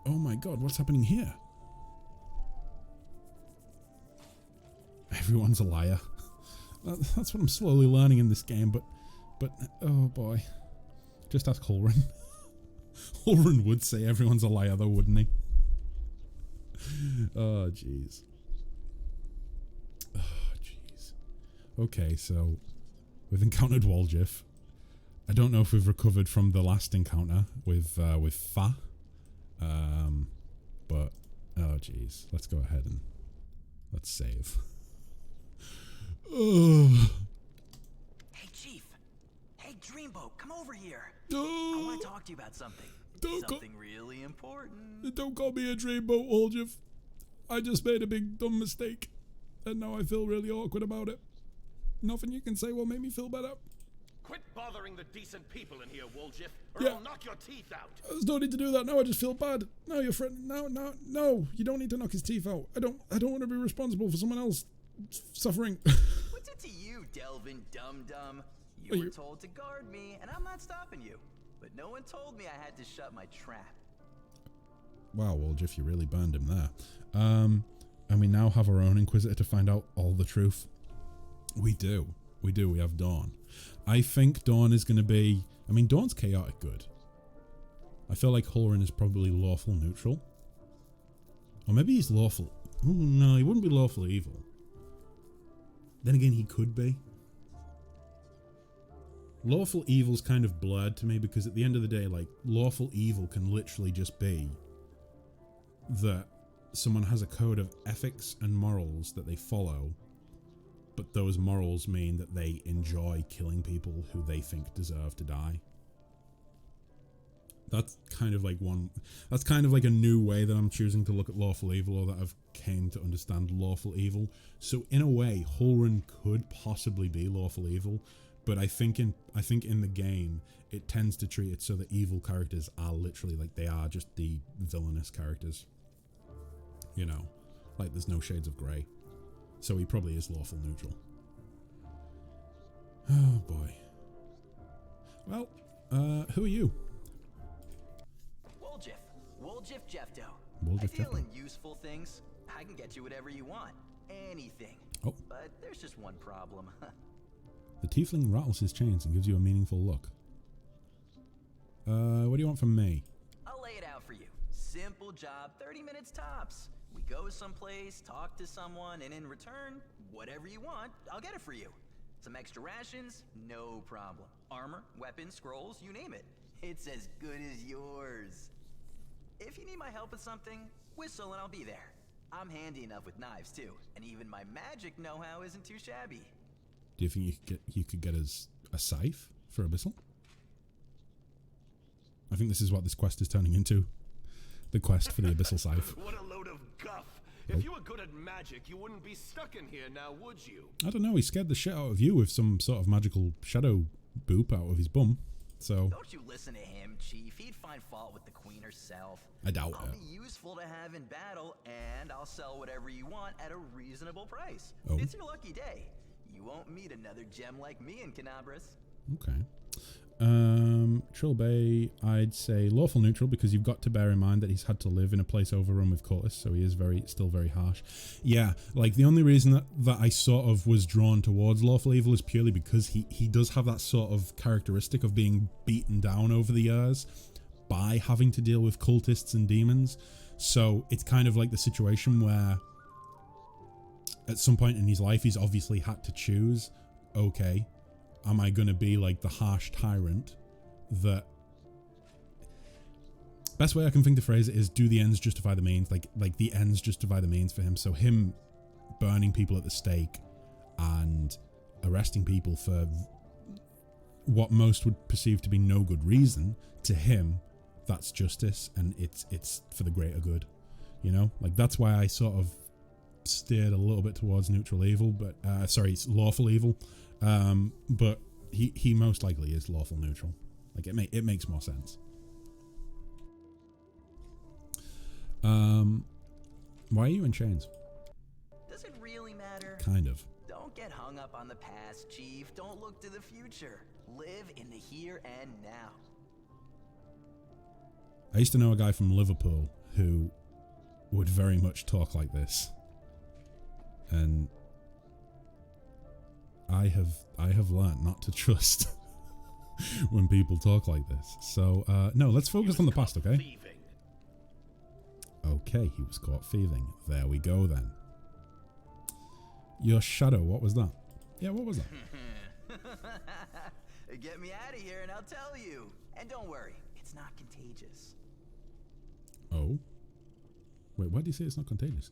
Oh my god, what's happening here? Everyone's a liar. That's what I'm slowly learning in this game, but oh boy. Just ask Hulrun. Hulrun would say everyone's a liar though, wouldn't he? Oh jeez. Oh jeez. Okay, so we've encountered Woljif. I don't know if we've recovered from the last encounter with Fa. But oh jeez. Let's go ahead and let's save. Oh. Hey Chief. Hey Dreamboat, come over here. Oh. I want to talk to you about something. Something really important. Don't call me a dreamboat, Woljif. I just made a big dumb mistake, and now I feel really awkward about it. Nothing you can say will make me feel better. Quit bothering the decent people in here, Woljif, or I'll knock your teeth out. There's no need to do that. No, I just feel bad. No, your friend. No. You don't need to knock his teeth out. I don't want to be responsible for someone else suffering. What's it to you, Delvin dum-dum? You were told to guard me, and I'm not stopping you. But no one told me I had to shut my trap. Wow, Woljif, you really burned him there. And we now have our own Inquisitor to find out all the truth. We do. We have Dawn. I think Dawn is going to be... I mean, Dawn's chaotic good. I feel like Hulrun is probably lawful neutral. Or maybe he's lawful... Ooh, no, he wouldn't be lawful evil. Then again, he could be. Lawful evil's kind of blurred to me because at the end of the day, like, lawful evil can literally just be that someone has a code of ethics and morals that they follow, but those morals mean that they enjoy killing people who they think deserve to die. That's kind of like that's kind of like a new way that I'm choosing to look at lawful evil, or that I've came to understand lawful evil. So in a way, Hulrun could possibly be lawful evil, but I think in the game it tends to treat it so that evil characters are literally like they are just the villainous characters. You know, like there's no shades of grey. So he probably is lawful neutral. Oh boy. Well, who are you? Woljif Jeffdo. Woljif I deal Jeffdo. in useful things. I can get you whatever you want. Anything. Oh. But there's just one problem. The tiefling rattles his chains and gives you a meaningful look. What do you want from me? I'll lay it out for you. Simple job, 30 minutes tops. We go someplace, talk to someone, and in return, whatever you want, I'll get it for you. Some extra rations? No problem. Armor, weapons, scrolls, you name it. It's as good as yours. If you need my help with something, whistle and I'll be there. I'm handy enough with knives too, and even my magic know-how isn't too shabby. Do you think you could get us a scythe for Abyssal? I think this is what this quest is turning into. The quest for the Abyssal scythe. What a load of guff. If you were good at magic, you wouldn't be stuck in here now, would you? I don't know, he scared the shit out of you with some sort of magical shadow boop out of his bum. So don't you listen to him, Chief. He'd find fault with the queen herself. I doubt I'll it. be useful to have in battle, and I'll sell whatever you want at a reasonable price. Oh. It's your lucky day. You won't meet another gem like me in Canabras. Okay. Trilbay, I'd say lawful neutral, because you've got to bear in mind that he's had to live in a place overrun with cultists, so he is still very harsh. Yeah, like the only reason that I sort of was drawn towards lawful evil is purely because he does have that sort of characteristic of being beaten down over the years by having to deal with cultists and demons. So it's kind of like the situation where at some point in his life he's obviously had to choose, okay, am I going to be like the harsh tyrant that... Best way I can think to phrase it is, do the ends justify the means? Like the ends justify the means for him. So him burning people at the stake and arresting people for what most would perceive to be no good reason, to him, that's justice, and it's for the greater good. You know? Like, that's why I sort of steered a little bit towards neutral evil, but... sorry, it's lawful evil. But he most likely is lawful neutral. Like, it makes more sense. Why are you in chains? Does it really matter? Kind of. Don't get hung up on the past, Chief. Don't look to the future. Live in the here and now. I used to know a guy from Liverpool who would very much talk like this. And I have learned not to trust when people talk like this. So, no, let's focus on the past, okay? Thieving. Okay, he was caught thieving. There we go then. Your shadow, what was that? Yeah, what was that? Get me out of here and I'll tell you. And don't worry, it's not contagious. Oh? Wait, why do you say it's not contagious?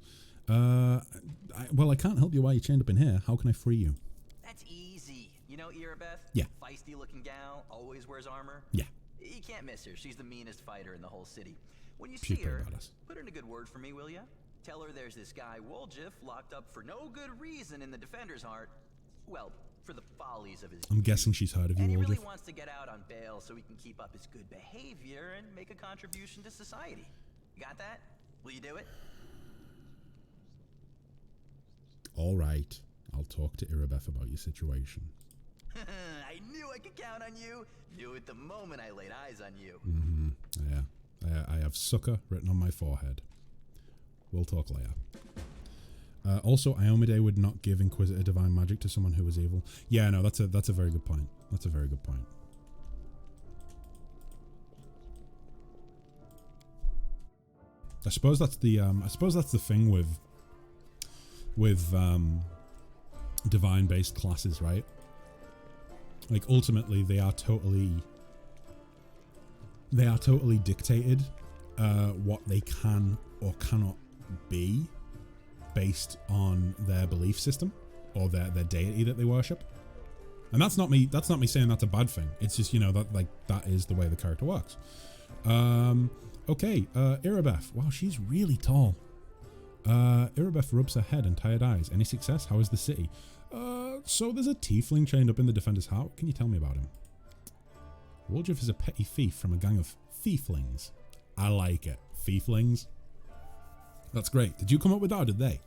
Well, I can't help you while you're chained up in here. How can I free you? That's easy. You know Irabeth? Yeah. Feisty looking gal, always wears armor. Yeah. You can't miss her. She's the meanest fighter in the whole city. When you She's see her, pretty badass. put in a good word for me, will ya? Tell her there's this guy Woljif locked up for no good reason in the Defender's Heart. Well, for the follies of his I'm guessing she's heard of you, and he really Woljif. wants to get out on bail so he can keep up his good behavior and make a contribution to society. You got that? Will you do it? All right. I'll talk to Irabeth about your situation. I knew I could count on you. Knew it the moment I laid eyes on you. Yeah. I have sucker written on my forehead. We'll talk later. Also, Iomide would not give Inquisitor divine magic to someone who was evil. Yeah, no, that's a very good point. That's a very good point. I suppose that's the thing with divine based classes, right? Like ultimately they are totally dictated what they can or cannot be based on their belief system or their deity that they worship. And that's not me saying that's a bad thing. It's just, you know, that is the way the character works. Okay, Irabeth. Wow, she's really tall. Irabeth rubs her head and tired eyes. Any success? How is the city? So there's a tiefling chained up in the Defender's Heart. What can you tell me about him? Woljif is a petty thief from a gang of thieflings. I like it. Thieflings. That's great. Did you come up with that or did they?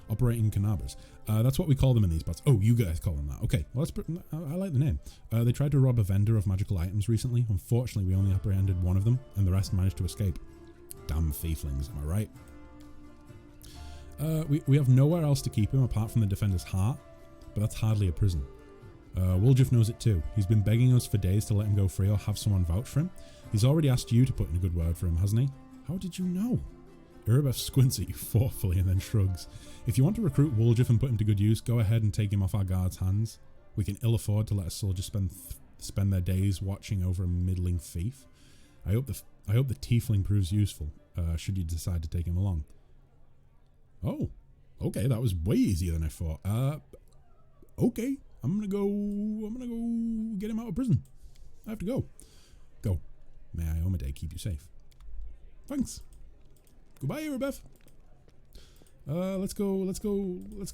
Operating Canabras. That's what we call them in these parts. Oh, you guys call them that. Okay, well, I like the name. They tried to rob a vendor of magical items recently. Unfortunately, we only apprehended one of them and the rest managed to escape. Damn thieflings, am I right? We have nowhere else to keep him apart from the Defender's Heart, but that's hardly a prison. Woljif knows it too. He's been begging us for days to let him go free or have someone vouch for him. He's already asked you to put in a good word for him, hasn't he? How did you know? Irabeth squints at you thoughtfully and then shrugs. If you want to recruit Woljif and put him to good use, go ahead and take him off our guards' hands. We can ill afford to let a soldier spend their days watching over a middling thief. I hope the tiefling proves useful, should you decide to take him along. Oh, okay, that was way easier than I thought. Okay, I'm gonna go get him out of prison. I have to go. Go. May Iomide keep you safe. Thanks. Goodbye, Irabeth. Let's go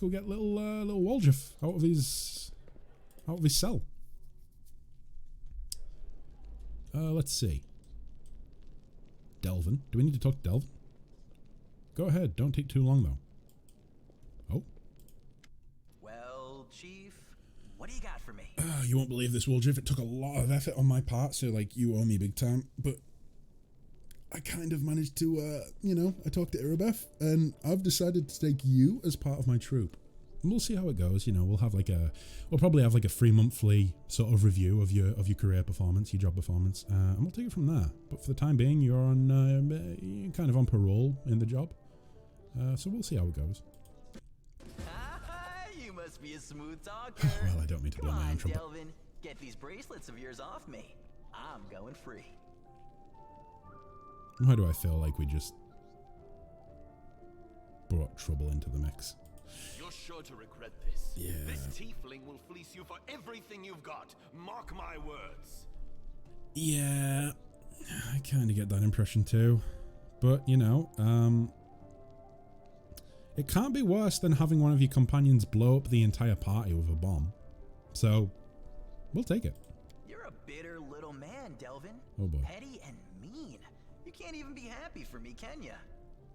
get little Woljif out of his cell. Let's see. Delvin. Do we need to talk to Delvin? Go ahead. Don't take too long, though. Oh? Well, Chief, what do you got for me? You won't believe this, Woljif. It took a lot of effort on my part, so, like, you owe me big time. But I kind of managed to, I talked to Irabeth, and I've decided to take you as part of my troop. And we'll see how it goes. We'll probably have like a 3-monthly sort of review of your career performance, your job performance, and we'll take it from there. But for the time being, you're kind of on parole in the job. So we'll see how it goes. You must be a smooth talker. Well, I don't mean to blow my own trumpet. Delvin, get these bracelets of yours off me. I'm going free. Why do I feel like we just brought trouble into the mix? You're sure to regret this. Yeah. This tiefling will fleece you for everything you've got. Mark my words. Yeah, I kind of get that impression too. But, it can't be worse than having one of your companions blow up the entire party with a bomb. So, we'll take it. You're a bitter little man, Delvin. Oh boy. Petty and mean. You can't even be happy for me, can ya?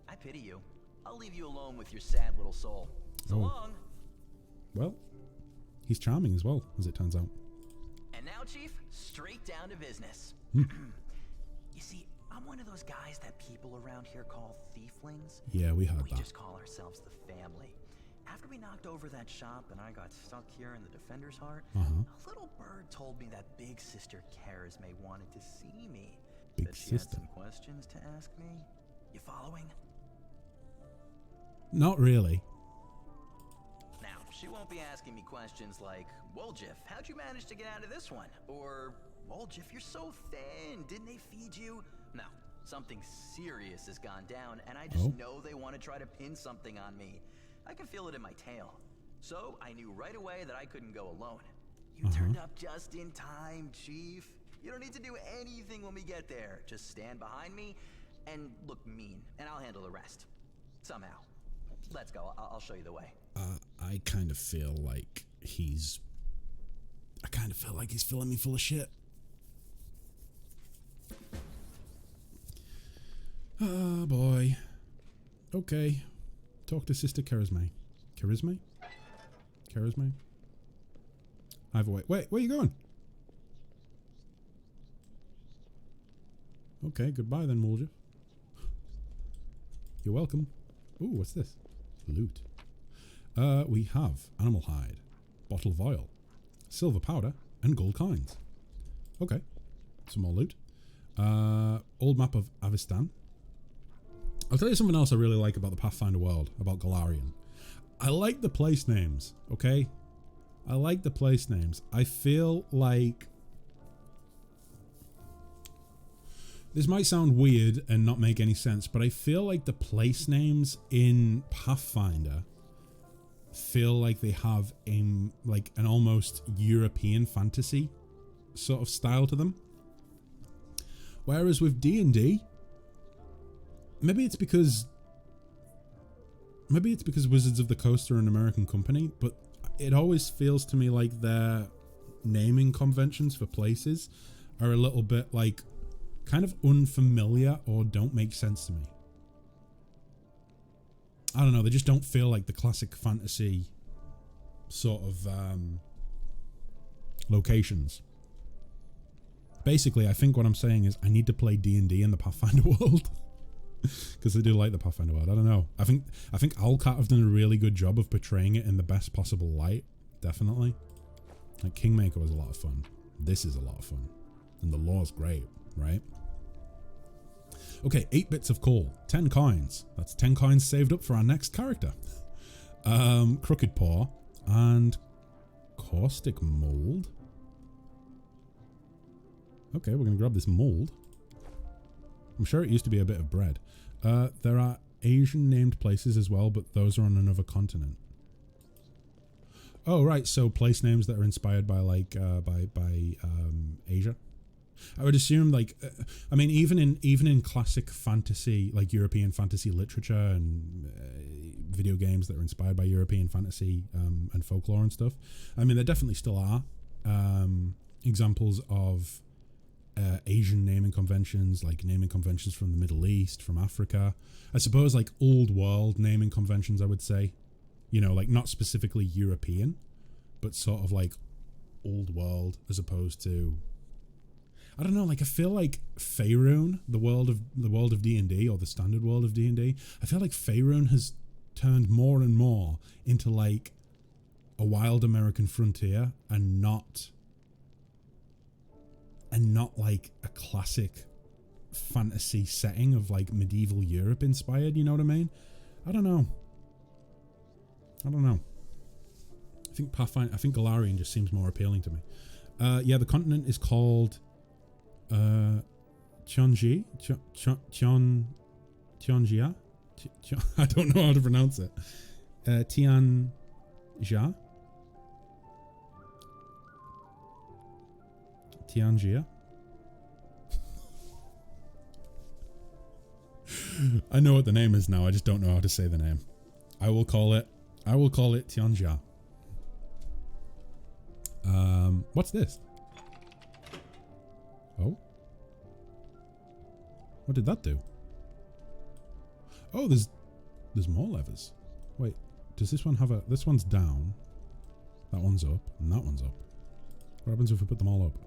I pity you. I'll leave you alone with your sad little soul. So long. Well, he's charming as well, as it turns out. And now, Chief, straight down to business. You see, I'm one of those guys that people around here call thieflings. Yeah, we heard We that. just call ourselves the family. After we knocked over that shop and I got stuck here in the Defender's Heart, a little bird told me that Big Sister Charisme wanted to see me. Big Said she had Sister? some questions to ask me. You following? Not really. Now, she won't be asking me questions like, Woljif, how'd you manage to get out of this one? Or, Woljif, you're so thin, didn't they feed you? No, something serious has gone down, and I just know they want to try to pin something on me. I can feel it in my tail. So I knew right away that I couldn't go alone. You turned up just in time, Chief. You don't need to do anything when we get there. Just stand behind me and look mean, and I'll handle the rest. Somehow. Let's go. I'll show you the way. I kind of feel like he's... I kind of feel like he's filling me full of shit. Oh, boy. Okay. Talk to Sister Charisme. Charisme? Charisme? Either way. Wait, where are you going? Okay, goodbye then, Woljif. You're welcome. Ooh, what's this? Loot. We have animal hide, bottle of oil, silver powder, and gold coins. Okay, some more loot. Old map of Avistan. I'll tell you something else I really like about the Pathfinder world, about Golarion. I like the place names, okay? I like the place names. I feel like... This might sound weird and not make any sense, but I feel like the place names in Pathfinder feel like they have an almost European fantasy sort of style to them. Whereas with D&D, maybe it's because Wizards of the Coast are an American company, but it always feels to me like their naming conventions for places are a little bit like kind of unfamiliar or don't make sense to me. I don't know, they just don't feel like the classic fantasy sort of locations. Basically, I think what I'm saying is I need to play D&D in the Pathfinder world. Because I do like the Pathfinder world. I don't know. I think Owlcat have done a really good job of portraying it in the best possible light. Definitely. Like Kingmaker was a lot of fun. This is a lot of fun. And the lore's great, right? Okay, 8 bits of coal, 10 coins. That's 10 coins saved up for our next character. Crooked Paw and caustic mold. Okay, we're going to grab this mold. I'm sure it used to be a bit of bread. There are Asian named places as well, but those are on another continent. Oh, right. So place names that are inspired by like Asia. I would assume like, I mean, even in classic fantasy, like European fantasy literature and video games that are inspired by European fantasy and folklore and stuff. I mean, there definitely still are examples of Asian naming conventions, like naming conventions from the Middle East, from Africa. I suppose like old world naming conventions, I would say. You know, like not specifically European, but sort of like old world as opposed to, I don't know, like I feel like Faerun, the world of D&D, or the standard world of D&D, I feel like Faerun has turned more and more into like a wild American frontier and not like a classic fantasy setting of like medieval Europe inspired, you know what I mean? I don't know. I think Golarion just seems more appealing to me. Yeah, the continent is called Tianjia. Tianjia? I don't know how to pronounce it. Tianjia? Tianjia? I know what the name is now, I just don't know how to say the name. I will call it Tianjia. What's this? Oh? What did that do? Oh, there's more levers. Wait, does this one have a... This one's down. That one's up, and that one's up. What happens if we put them all up?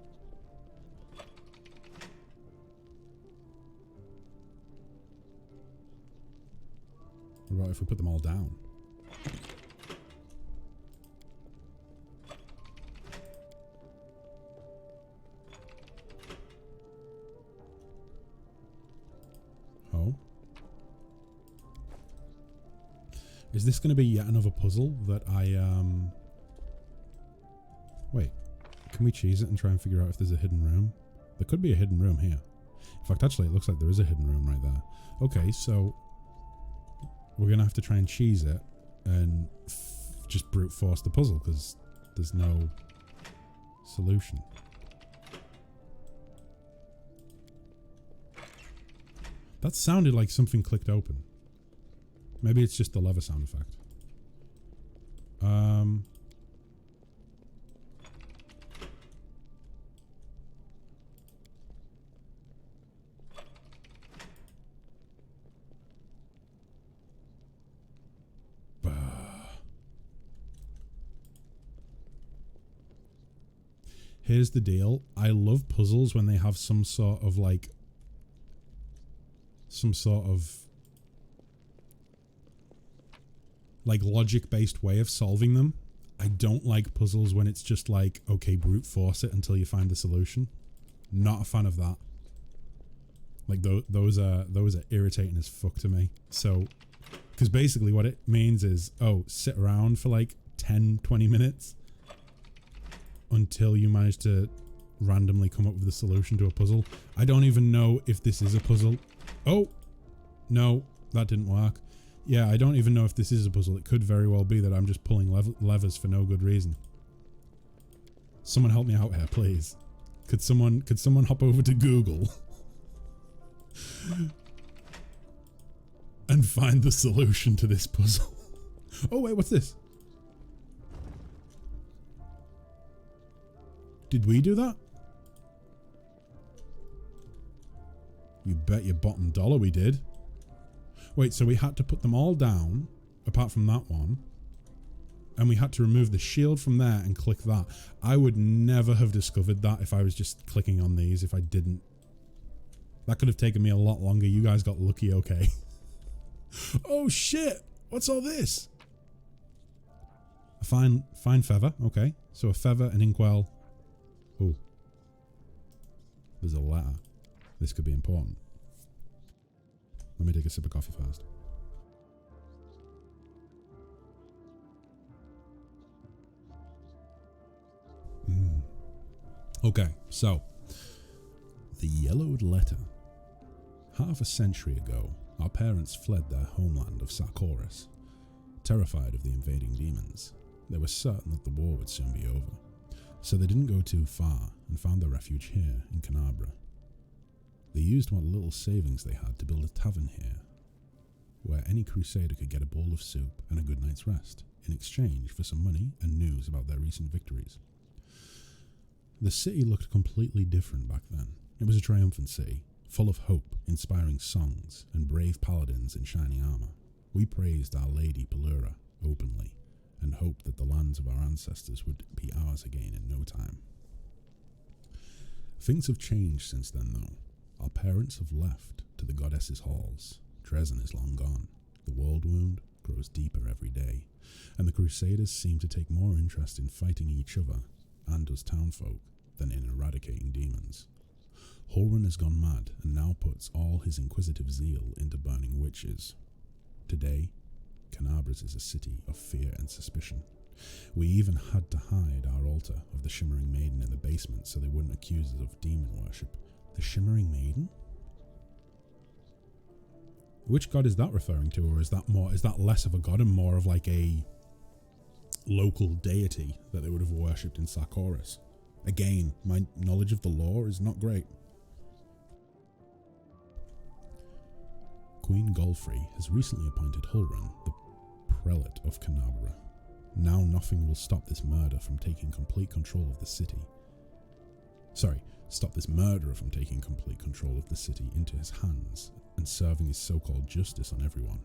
What about if we put them all down? Oh. Is this going to be yet another puzzle that I, Wait. Can we cheese it and try and figure out if there's a hidden room? There could be a hidden room here. In fact, actually, it looks like there is a hidden room right there. Okay, so we're going to have to try and cheese it and just brute force the puzzle because there's no solution. That sounded like something clicked open. Maybe it's just the lever sound effect. Here's the deal. I love puzzles when they have some sort of like logic-based way of solving them. I don't like puzzles when it's just like, okay, brute force it until you find the solution. Not a fan of that. Like those are irritating as fuck to me. So, because basically what it means is, oh, sit around for like 10-20 minutes until you manage to randomly come up with a solution to a puzzle. I don't even know if this is a puzzle. Oh, no, that didn't work. Yeah, I don't even know if this is a puzzle. It could very well be that I'm just pulling levers for no good reason. Someone help me out here, please. Could someone hop over to Google and find the solution to this puzzle? Oh wait, what's this? Did we do that? You bet your bottom dollar we did. Wait, so we had to put them all down, apart from that one, and we had to remove the shield from there and click that. I would never have discovered that if I was just clicking on these, if I didn't. That could have taken me a lot longer. You guys got lucky, okay. Oh shit! What's all this? A fine feather, okay. So a feather, an inkwell. Oh. There's a letter. This could be important. Let me take a sip of coffee first. Okay, so the yellowed letter. Half a century ago, our parents fled their homeland of Sarkoris. Terrified of the invading demons, they were certain that the war would soon be over. So they didn't go too far and found their refuge here in Canabra. They used what little savings they had to build a tavern here, where any crusader could get a bowl of soup and a good night's rest, in exchange for some money and news about their recent victories. The city looked completely different back then. It was a triumphant city, full of hope, inspiring songs, and brave paladins in shining armor. We praised Our Lady Pelura openly, and hoped that the lands of our ancestors would be ours again in no time. Things have changed since then, though. Our parents have left to the goddess's halls. Dresden is long gone. The world wound grows deeper every day, and the Crusaders seem to take more interest in fighting each other and us townfolk than in eradicating demons. Holren has gone mad and now puts all his inquisitive zeal into burning witches. Today, Canabras is a city of fear and suspicion. We even had to hide our altar of the Shimmering Maiden in the basement so they wouldn't accuse us of demon worship. The Shimmering Maiden? Which god is that referring to, or is that less of a god and more of like a local deity that they would have worshipped in Sarkoris? Again, my knowledge of the lore is not great. Queen Golfrey has recently appointed Holren the prelate of Canabra. Now nothing will stop this murder from taking complete control of the city. Stop this murderer from taking complete control of the city into his hands and serving his so-called justice on everyone.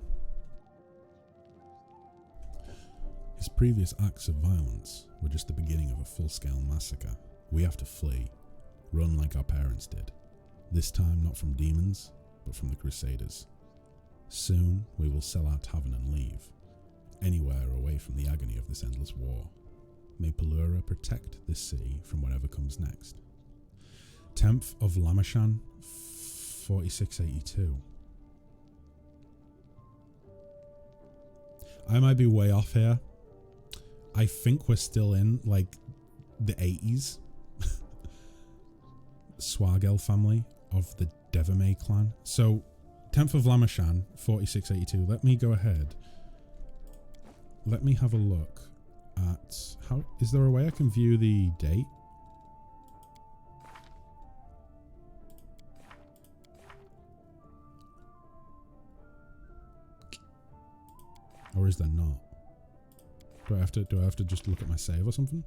His previous acts of violence were just the beginning of a full-scale massacre. We have to flee, run like our parents did. This time not from demons, but from the Crusaders. Soon we will sell our tavern and leave, anywhere away from the agony of this endless war. May Pelura protect this city from whatever comes next. 10th of Lamashan, 4682. I might be way off here. I think we're still in, like, the 80s. Swagel family of the Devamay clan. So, 10th of Lamashan, 4682. Let me go ahead. Let me have a look at how... Is there a way I can view the date? Or is there not? Do I have to just look at my save or something?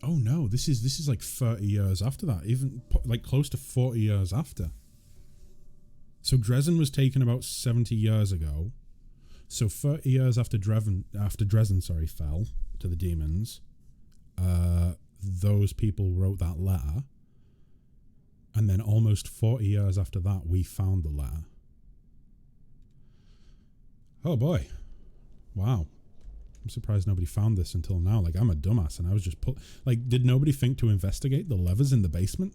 Oh no, this is like 30 years after that, even like close to 40 years after. So Dresden was taken about 70 years ago. So 30 years after Dresden fell to the demons, those people wrote that letter. And then almost 40 years after that, we found the letter. Oh boy. Wow. I'm surprised nobody found this until now. Like, I'm a dumbass and I was just like, did nobody think to investigate the levers in the basement?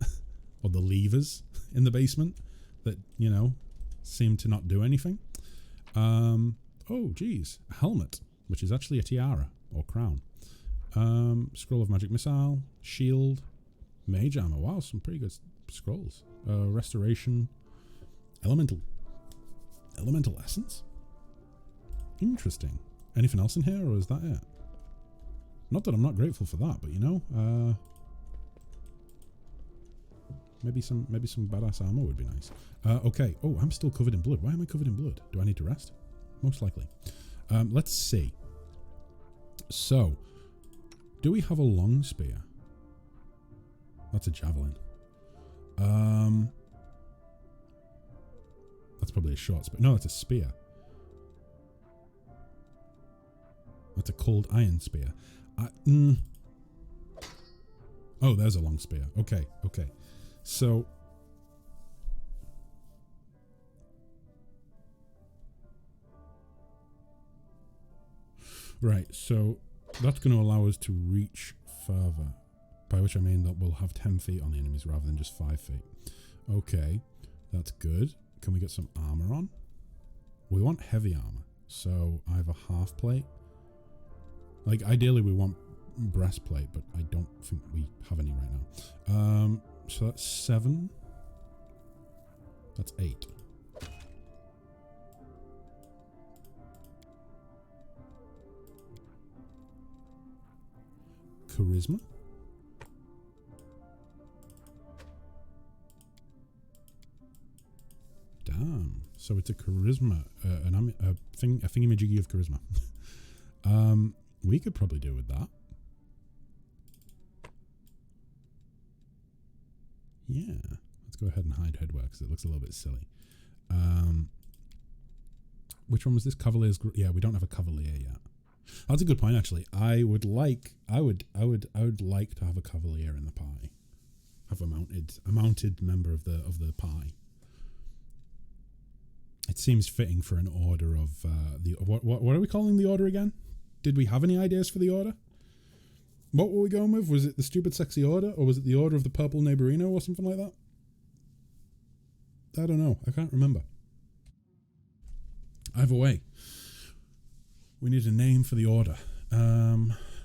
Or the levers in the basement that, you know, seem to not do anything? Oh, geez. A helmet, which is actually a tiara or crown. Scroll of magic missile, shield, mage armor. Wow, some pretty good scrolls. Restoration, elemental essence. Interesting. Anything else in here, or is that it? Not that I'm not grateful for that, but you know, maybe some badass armor would be nice. Okay. Oh, I'm still covered in blood. Why am I covered in blood? Do I need to rest? Most likely. Let's see. So, do we have a long spear? That's a javelin. That's probably a short spear. No, that's a spear. That's a cold iron spear. Oh, there's a long spear. Okay, okay. So... Right, so that's going to allow us to reach further. By which I mean that we'll have 10 feet on the enemies rather than just 5 feet. Okay, that's good. Can we get some armor on? We want heavy armor. So I have a half plate. Like, ideally we want breastplate, but I don't think we have any right now. So that's 7. That's 8. Charisma? Damn. So it's a charisma, a thingamajiggy of charisma. We could probably do with that. Yeah. Let's go ahead and hide headwear because it looks a little bit silly. Which one was this? Cavalier's... Yeah, we don't have a cavalier yet. That's a good point, actually. I would like to have a cavalier in the party. Have a mounted member of the party. It seems fitting for an order of what are we calling the order again? Did we have any ideas for the order? What were we going with? Was it the stupid sexy order, or was it the order of the purple neighborino or something like that? I don't know. I can't remember. Either way, we need a name for the order.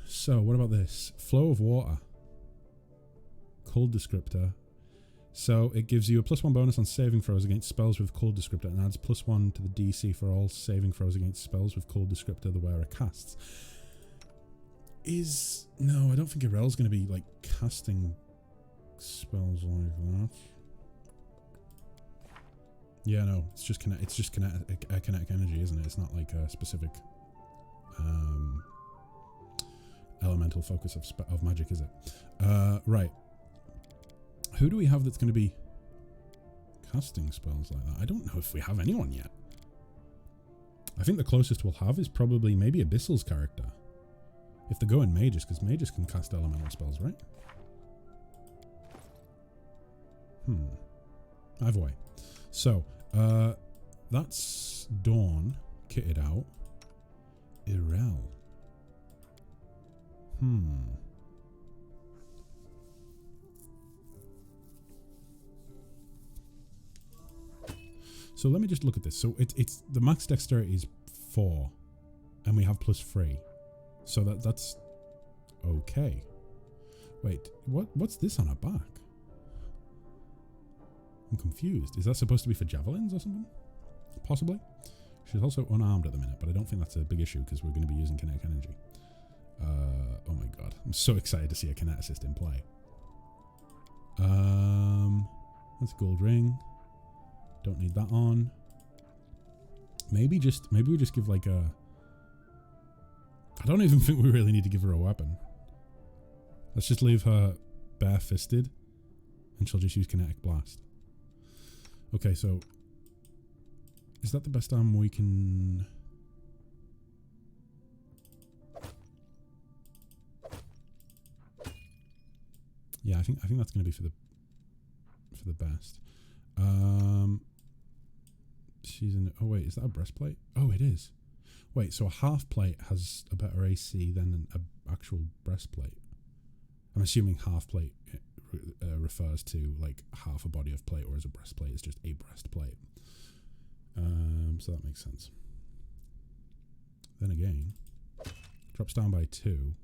So what about this? Flow of water. Cold descriptor. So it gives you a +1 bonus on saving throws against spells with cold descriptor and adds +1 to the DC for all saving throws against spells with cold descriptor the wearer casts. No, I don't think Irel's going to be like casting spells like that. Yeah, no, it's just kinetic energy, isn't it? It's not like a specific elemental focus of magic, is it? Right. Who do we have that's going to be casting spells like that? I don't know if we have anyone yet. I think the closest we'll have is probably maybe Abyssal's character. If they're going mages, because mages can cast elemental spells, right? Either way. So, that's Dawn kitted out. Irel. So let me just look at this. So it's the max dexterity is 4, and we have +3. So that's okay. Wait, what's this on her back? I'm confused. Is that supposed to be for javelins or something? Possibly. She's also unarmed at the minute, but I don't think that's a big issue because we're going to be using kinetic energy. Oh my god. I'm so excited to see a kineticist in play. That's a gold ring. Don't need that on. Maybe we just give like a... I don't even think we really need to give her a weapon. Let's just leave her bare-fisted and she'll just use kinetic blast. Okay, so is that the best arm we can... Yeah, I think that's going to be for the best. She's in... Oh wait, is that a breastplate? Oh, it is. Wait, so a half plate has a better AC than an actual breastplate. I'm assuming half plate refers to like half a body of plate, whereas a breastplate is just a breastplate. So that makes sense. Then again, drops down by 2.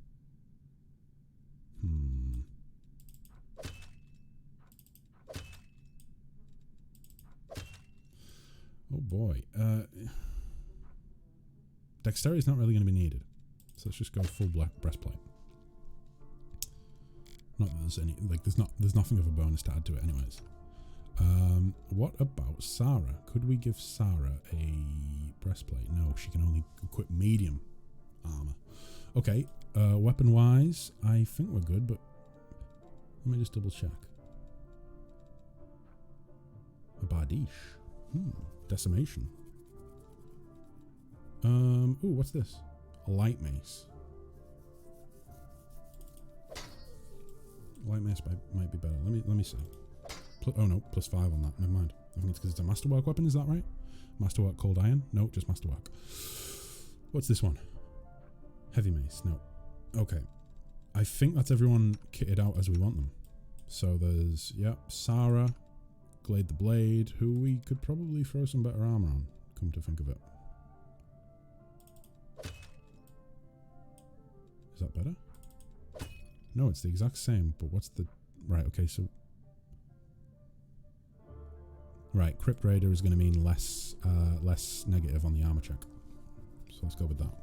Oh boy. Dexterity is not really going to be needed. So let's just go full black breastplate. Not that there's any, like, there's nothing of a bonus to add to it anyways. What about Sarah? Could we give Sarah a breastplate? No, she can only equip medium armor. Okay, weapon wise, I think we're good, but let me just double check. A bardiche. Decimation. Ooh, what's this? A light mace. Light mace might be better. Let me see. Oh no, +5 on that. Never mind. I think it's because it's a masterwork weapon. Is that right? Masterwork cold iron? No, just masterwork. What's this one? Heavy mace. No. Okay. I think that's everyone kitted out as we want them. So there's Sarah, Glade the Blade, who we could probably throw some better armor on. Come to think of it. Is that better? No, it's the exact same, but what's the... Right, okay, so... Right, Crypt Raider is going to mean less negative on the armor check. So let's go with that.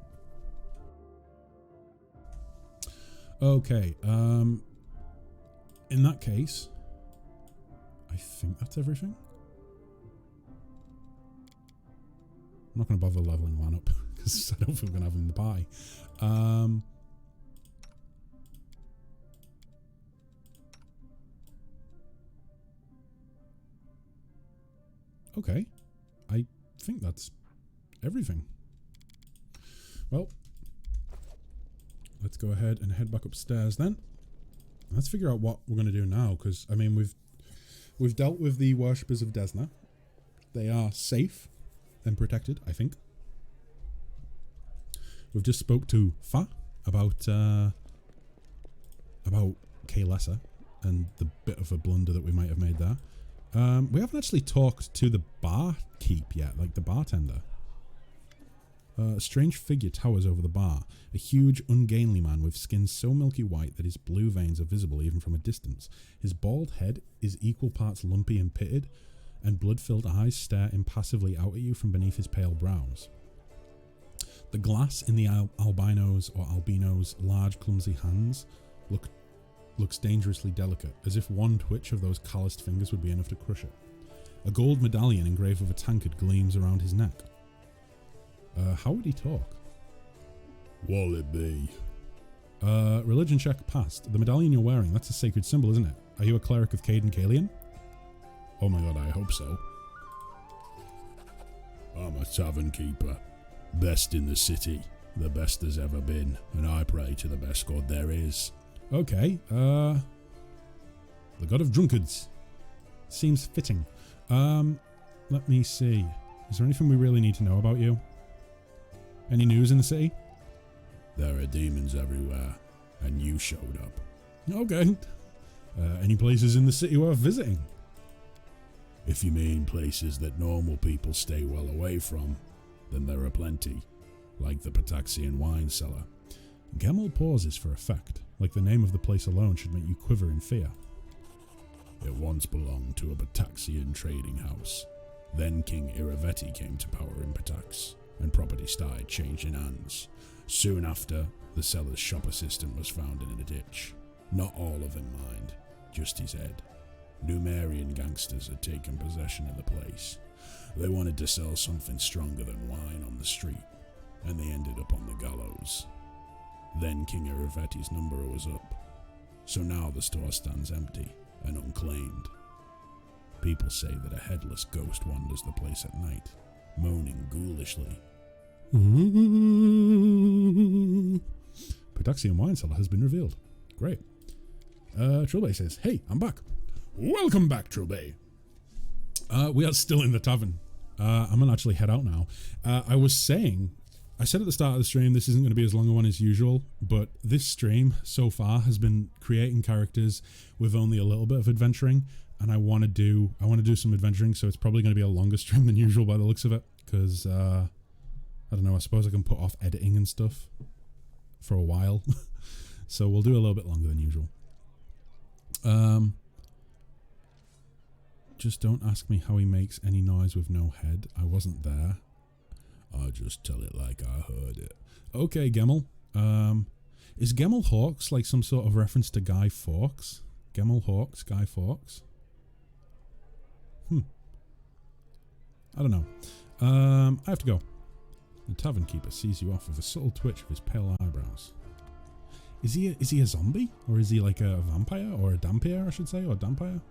Okay, in that case, I think that's everything. I'm not going to bother leveling one up, because I don't think we're going to have him in the pie. Okay, I think that's everything. Well, let's go ahead and head back upstairs then. Let's figure out what we're going to do now, because I mean we've dealt with the worshippers of Desna. They are safe and protected, I think. We've just spoke to Fa about Kaylessa and the bit of a blunder that we might have made there. We haven't actually talked to the barkeep yet, like the bartender. A strange figure towers over the bar, a huge, ungainly man with skin so milky white that his blue veins are visible even from a distance. His bald head is equal parts lumpy and pitted, and blood-filled eyes stare impassively out at you from beneath his pale brows. The glass in the albino's large, clumsy hands looks dangerously delicate, as if one twitch of those calloused fingers would be enough to crush it. A gold medallion engraved with a tankard gleams around his neck. How would he talk? What'll it be? Religion check passed. The medallion you're wearing, that's a sacred symbol, isn't it? Are you a cleric of Caden Kalian? Oh my god, I hope so. I'm a tavern keeper. Best in the city. The best there's ever been. And I pray to the best god there is. Okay, the god of drunkards. Seems fitting. Let me see. Is there anything we really need to know about you? Any news in the city? There are demons everywhere, and you showed up. Okay. Any places in the city worth visiting? If you mean places that normal people stay well away from, then there are plenty, like the Pataxian wine cellar. Gemmel pauses for effect, like the name of the place alone should make you quiver in fear. It once belonged to a Pataxian trading house. Then King Iravetti came to power in Patax, and property started changing hands. Soon after, the seller's shop assistant was found in a ditch. Not all of him, mind, just his head. Numerian gangsters had taken possession of the place. They wanted to sell something stronger than wine on the street, and they ended up on the gallows. Then King Iravetti's number was up, so now the store stands empty and unclaimed. People say that a headless ghost wanders the place at night, moaning ghoulishly. Pataxian wine cellar has been revealed. Great. Trilbay says, "Hey, I'm back." Welcome back, Trilbay. We are still in the tavern. I'm gonna actually head out now. I said at the start of the stream this isn't going to be as long a one as usual, but this stream so far has been creating characters with only a little bit of adventuring, and I want to do some adventuring, so it's probably going to be a longer stream than usual by the looks of it, because I don't know, I suppose I can put off editing and stuff for a while. So we'll do a little bit longer than usual. Just don't ask me how he makes any noise with no head. I wasn't there. I'll just tell it like I heard it. Okay, Gemmel. Is Gemmel Hawks like some sort of reference to Guy Fawkes? Gemmel Hawks, Guy Fawkes? I don't know. I have to go. The tavern keeper sees you off with a subtle twitch of his pale eyebrows. Is he a zombie? Or is he like a vampire? Or a dampier, I should say? Or dampire?